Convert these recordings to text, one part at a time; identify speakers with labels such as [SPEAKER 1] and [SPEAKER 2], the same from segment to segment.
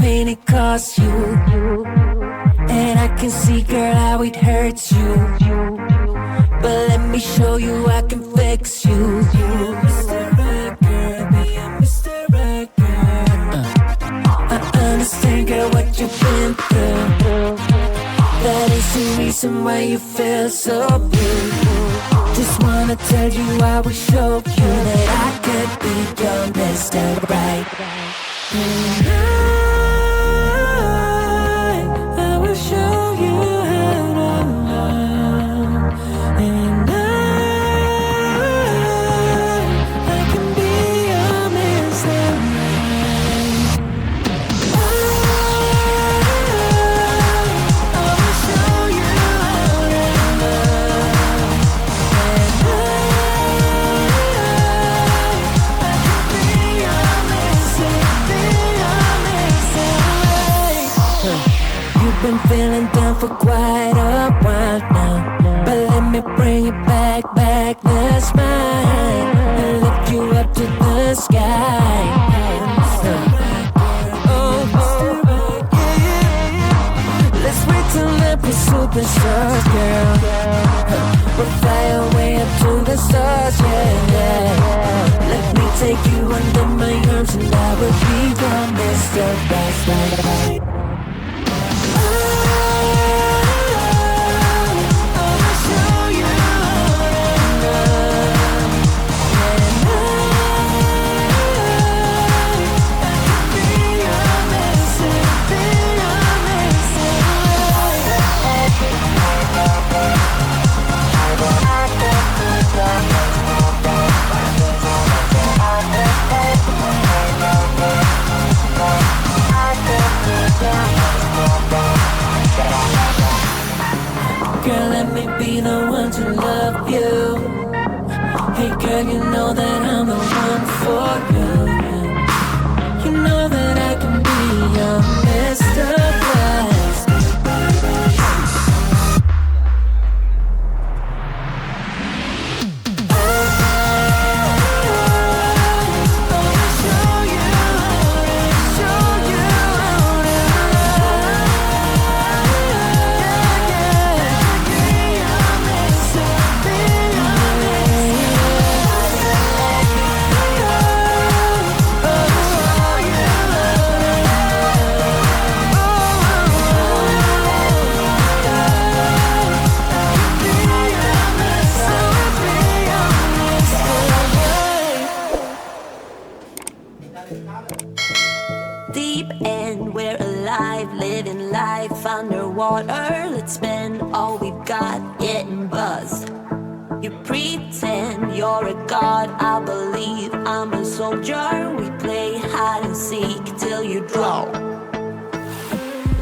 [SPEAKER 1] pain it costs you. And I can see, girl, how it hurts you. But let me show you I can fix you. Mr. Right Girl, be a Mr. Right Girl. I understand, girl, what you've been through. That is the reason why you feel so blue. Just wanna tell you I will show you that I could be your Mr. Right. And I will show you how to love. And I can be your Mr. Right. I will show you how to love. And I can be your Mr. Right. You've been feeling down for quite a while now, but let me bring it back, the smile, and lift you up to the sky. Let's wait till we're superstars, girl. We'll fly away up to the stars, yeah. Let me take you under my arms and I will be your Mr. Right. Girl, let me be the one to love you. Hey girl, you know that I'm the one for you. You know that I can be your Mr. Right.
[SPEAKER 2] Deep end, we're alive, living life underwater. Let's spend all we've got getting buzzed. You pretend you're a god, I believe I'm a soldier. We play hide and seek till you draw.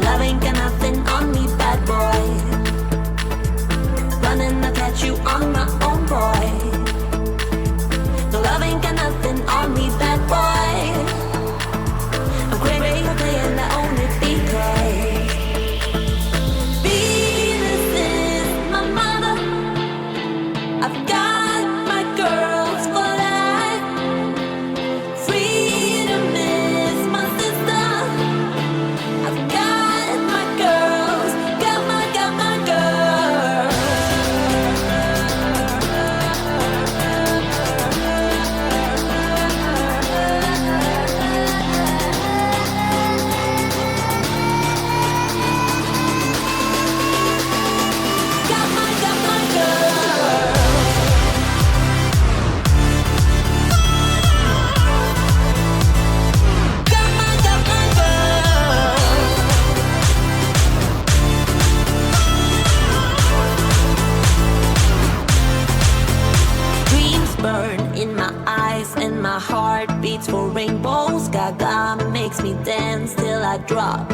[SPEAKER 2] Love ain't got nothing on me, bad boy. Running, I catch you on my own, boy. No, love ain't got nothing on me, bad boy. I'm crazy for playing, I own it because Venus is my mother. I've got my girls for life. Freedom is my sister. I've got my girls, got my girls. Burn in my eyes and my heart beats for rainbows. Gaga makes me dance till I drop.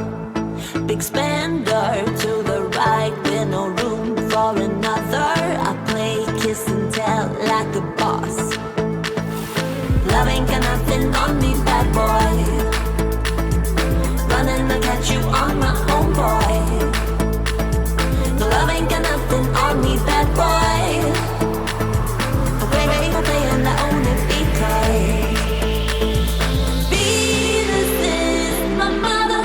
[SPEAKER 2] Big spender to the right with no room for another. I play kiss and tell like a boss. Love ain't got nothing on me, bad boy. Running, I catch you on my own, boy. No, love ain't got nothing on me, bad boy. I'm playing, I own it because Venus is my mother.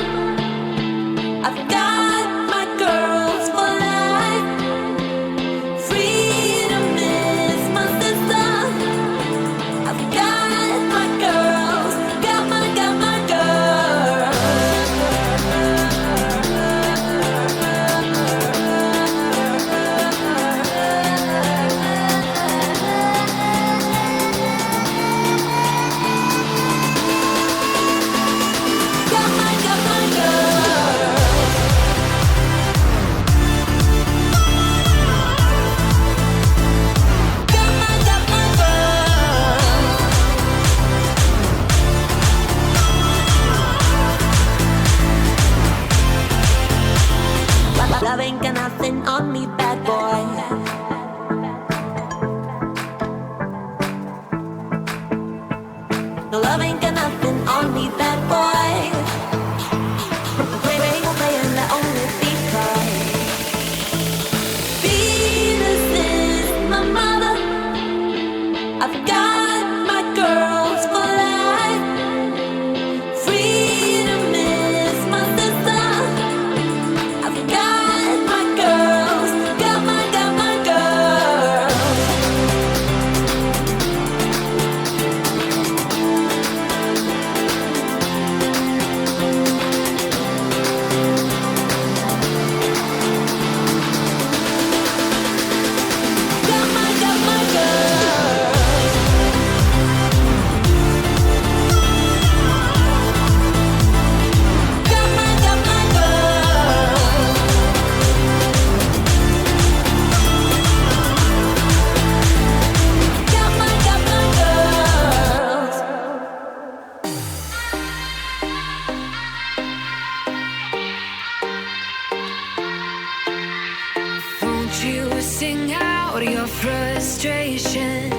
[SPEAKER 1] you sing out your frustration.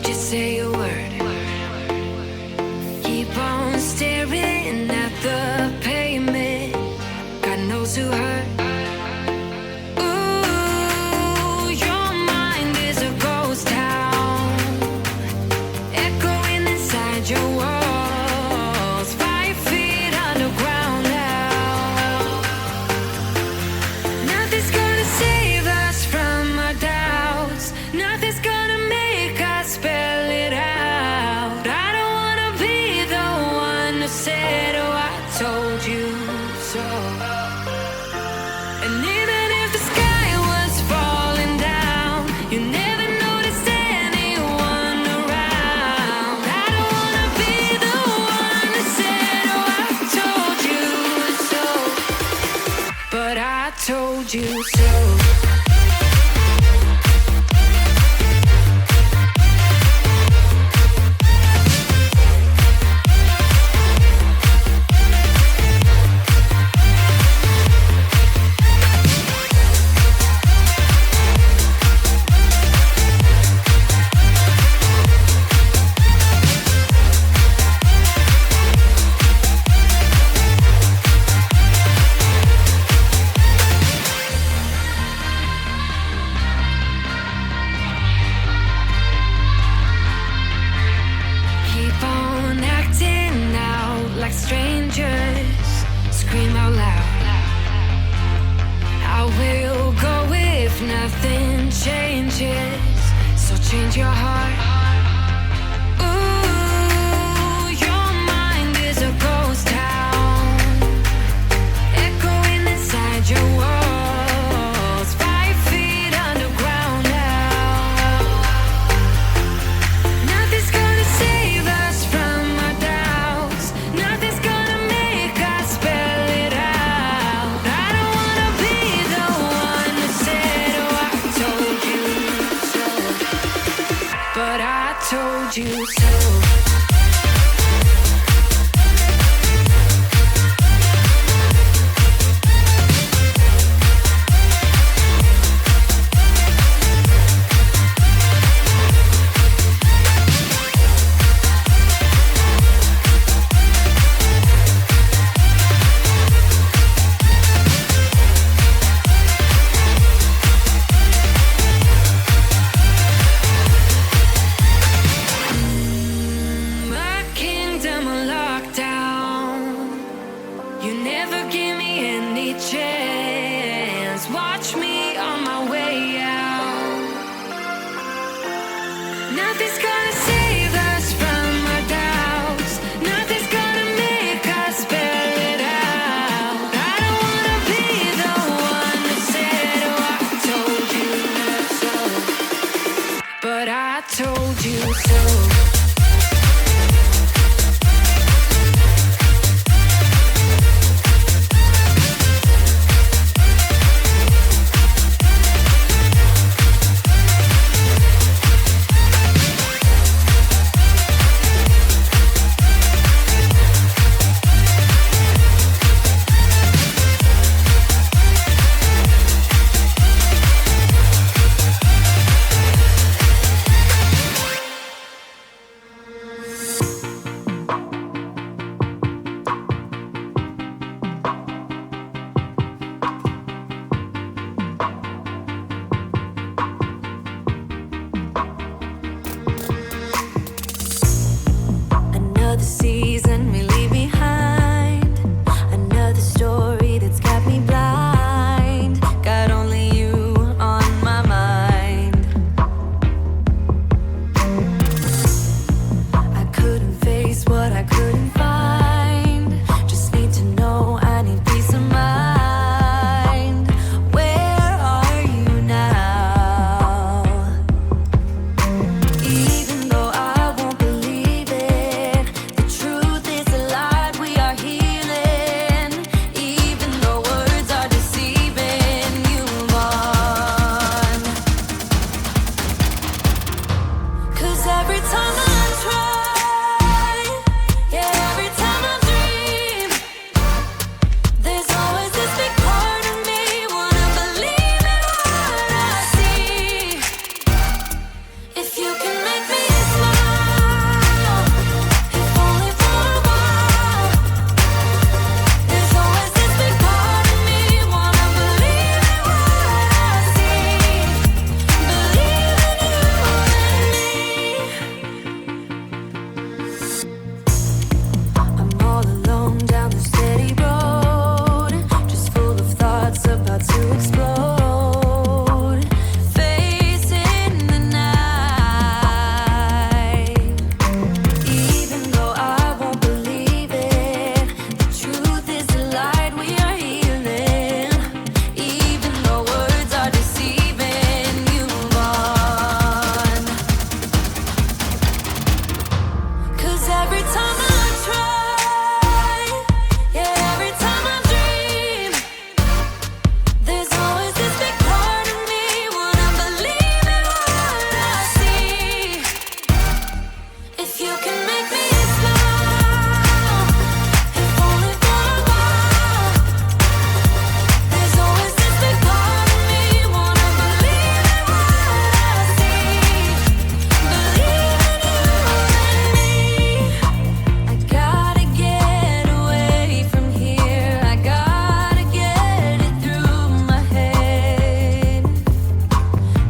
[SPEAKER 1] Just say a word. Keep on staring at the pavement. God knows who hurt. Ooh, your mind is a ghost town, echoing inside your walls, 5 feet underground now. Nothing's gonna save us from our doubts. Nothing's gonna make us spell it out. I don't wanna be the one who said, oh, I told you so. And even if the sky was falling down, you never noticed anyone around. I don't wanna be the one who said, oh, I told you so. But I told you so. Keep on acting out like strangers. Scream out loud. I will go if nothing changes. So change your heart. Ooh, your mind is a ghost town, echoing inside your walls, 5 feet underground now. Nothing's gonna save us from our doubts. Nothing's gonna make us spell it out. I don't wanna be the one who said, oh, I told you so. But I told you so. My kingdom on lockdown. You never give me any chance. Watch me on my way out. Nothing's gonna save us from our doubts. Nothing's gonna make us spell it out. I don't wanna be the one that said, oh, I told you so. But I told you so.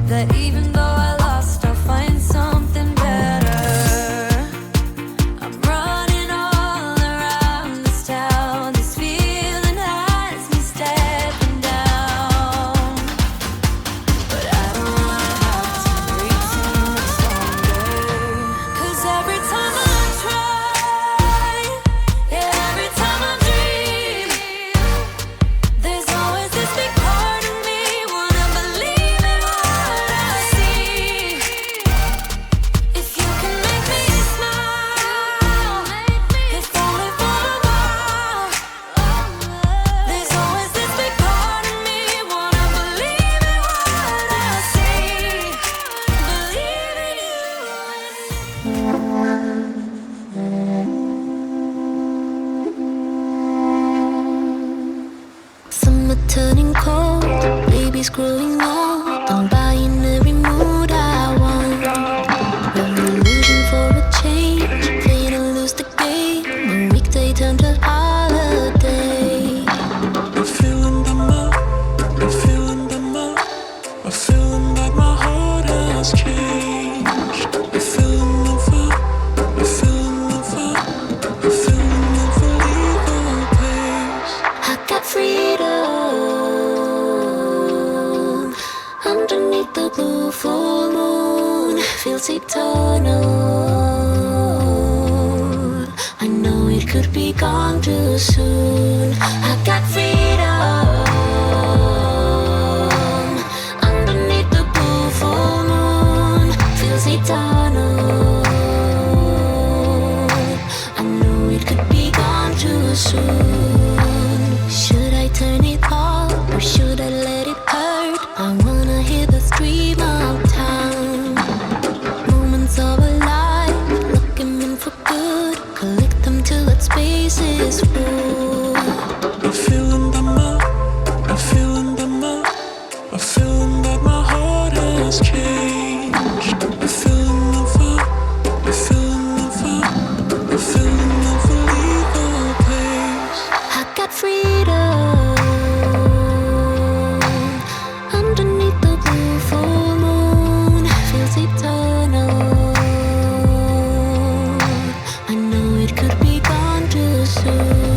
[SPEAKER 1] that even though I lost, I'll find something better. I'm running all around this town. This feeling has me stepping down. But I don't wanna have to breathe too much longer. 'Cause every time I try, yeah, every time I dream, there's always this big part of me wanna believe in what I see. If you can make me smile, if only for a while. There's always this big part of me wanna believe in what I see. Believe in you. Summer turning cold, baby's growing old. I'm buying every mood I want. Revolution for a change, playing to lose the game. A weekday turned to holiday.
[SPEAKER 3] I'm feeling the mud, I'm feeling the mud, I'm feeling like my heart has changed. I'm feeling the vibe, I'm feeling the vibe, I'm feeling the illegal pace.
[SPEAKER 1] I got freedom underneath the blue full moon. Feels eternal. I know it could be gone too soon. I got freedom underneath the blue full moon. Feels eternal. I know it could be gone too soon. Should I turn it off or should I let it hurt? I wanna hear the stream of time. Moments of a life, look 'em in for good. Collect them till that space is full.
[SPEAKER 3] I'm feeling the mud, I'm feeling the mud, I'm feeling that my heart has changed. I'm feeling the vibe, I'm feeling the vibe, I'm feeling the illegal pace.
[SPEAKER 1] I got freedom underneath the blue full moon. Feels eternal. I know it could be gone too soon.